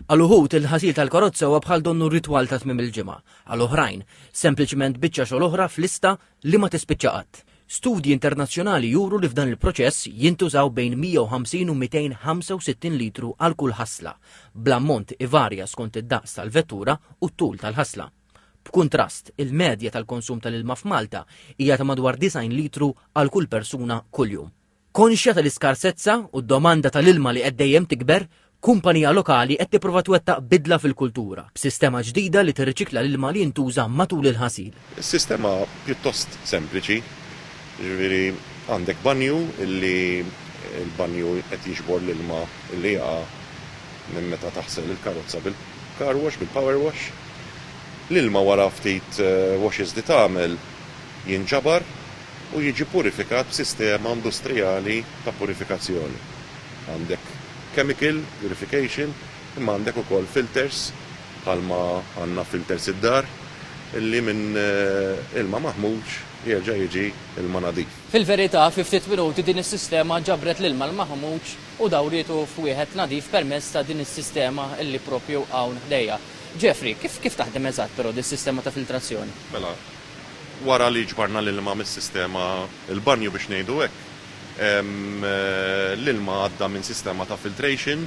Għal uħud il-ħasil tal-karozza huwa bħal donnu ritwal ta' tmiem il-ġimgħa, għal oħrajn sempliċement biċċa xogħol oħra f'lista li ma tispiċċa qatt. Studji internazzjonali juru li f'dan il-proċess jintużaw bejn 150 u 265 litru għal kull ħasla, bl-ammont ivarja skont id-daqs tal-vettura u t-tul tal-ħasla. B'kuntrast, il-medja tal-konsum tal-ilma f'Malta hija ta' madwar 90 litru għal kull persuna kuljum. Konxja tal-iskarsezza u d-domanda tal-ilma li qed dejjem tikber, kumpanija lokali qed tipprova twettaq bidla fil-kultura b'sistema ġdida li tirriċikla l-ilma li jintuża matul il-ħasil. Is-sistema pjuttost sempliċi, ġifieri għandek banju illi il-banju qed jiġbor l-ilma illi jaqa' minn meta taħsel il-karozza bil-car wash, bil-power wash. L-ilma wara ftit washes li tagħmel jinġabar u jiġi purifikat b'sistema industrijali ta' purifikazzjoni. Għandek chemical purification, imma għandek ukoll filters, bħalma għandna filters id-dar, illi minn ilma maħmuġ jerġa' jiġi ilma nadif. Fil-verità, fi ftit minuti din is-sistema ġabret l-ilma l-maħmuġ u dawrietu f'wieħed nadif permezz ta' din is-sistema illi propju hawn ħdejja. Jeffrey, kif taħdem eżatt però dis-sistema ta' filtrazzjoni? Mela, wara li ġbarna l-ilma mis-sistema il-banju biex ngħidu hekk, l-ilma għadda minn sistema ta' filtration,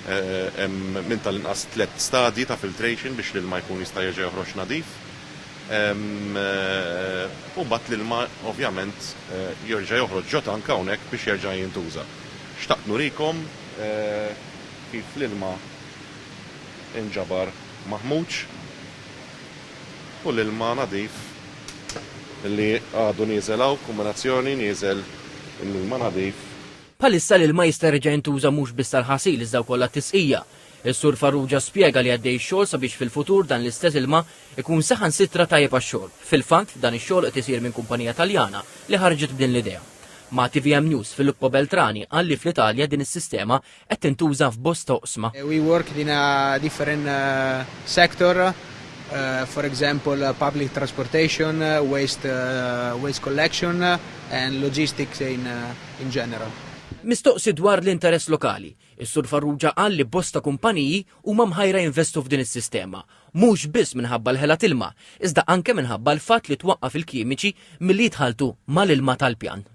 minn tal-inqas 3 stadji ta' filtration biex l-ilma jkun jista' jerġa' joħroġ nadif. U bat l-ilma ovvjament jerġa' joħroġ ġod anke hawnhekk biex jerġa' jintuża. Xtaqt nurikom kif l-ilma inġabar maħmuġ u l-ilma nadif li għadu nieżel kombinazzjoni nieżel l-ilma nadif. Bħalissa l-ilma jista' jerġa' jintuża mhux biss tal-ħasil iżda wkoll tisqija. Is-Sur Farrugia spjega li għaddej xogħol sabiex fil-futur dan l-istess ilma ikun saħansitra tajjeb għax-xogħol. Fil-fatt dan ix-xogħol qed isir minn kumpanija Taljana li ħarġet b'din l-idea. Ma' TVM News Filippo Beltrani għalli fl-Italja din is-sistema qed tintuża f'bosta oqsma. We worked in a different sector, for example public transportation, waste collection and logistics in general. Mistoqsi dwar l-interess lokali. Is-Sur Farrugia qal li bosta kumpaniji huma mħajra jinvestu f'din is-sistema. Mhux biss minħabba l-ħela ilma, iżda anke minħabba l-fatt li twaqqaf il-kimiċi milli jitħaltu mal-ilma tal-pjan.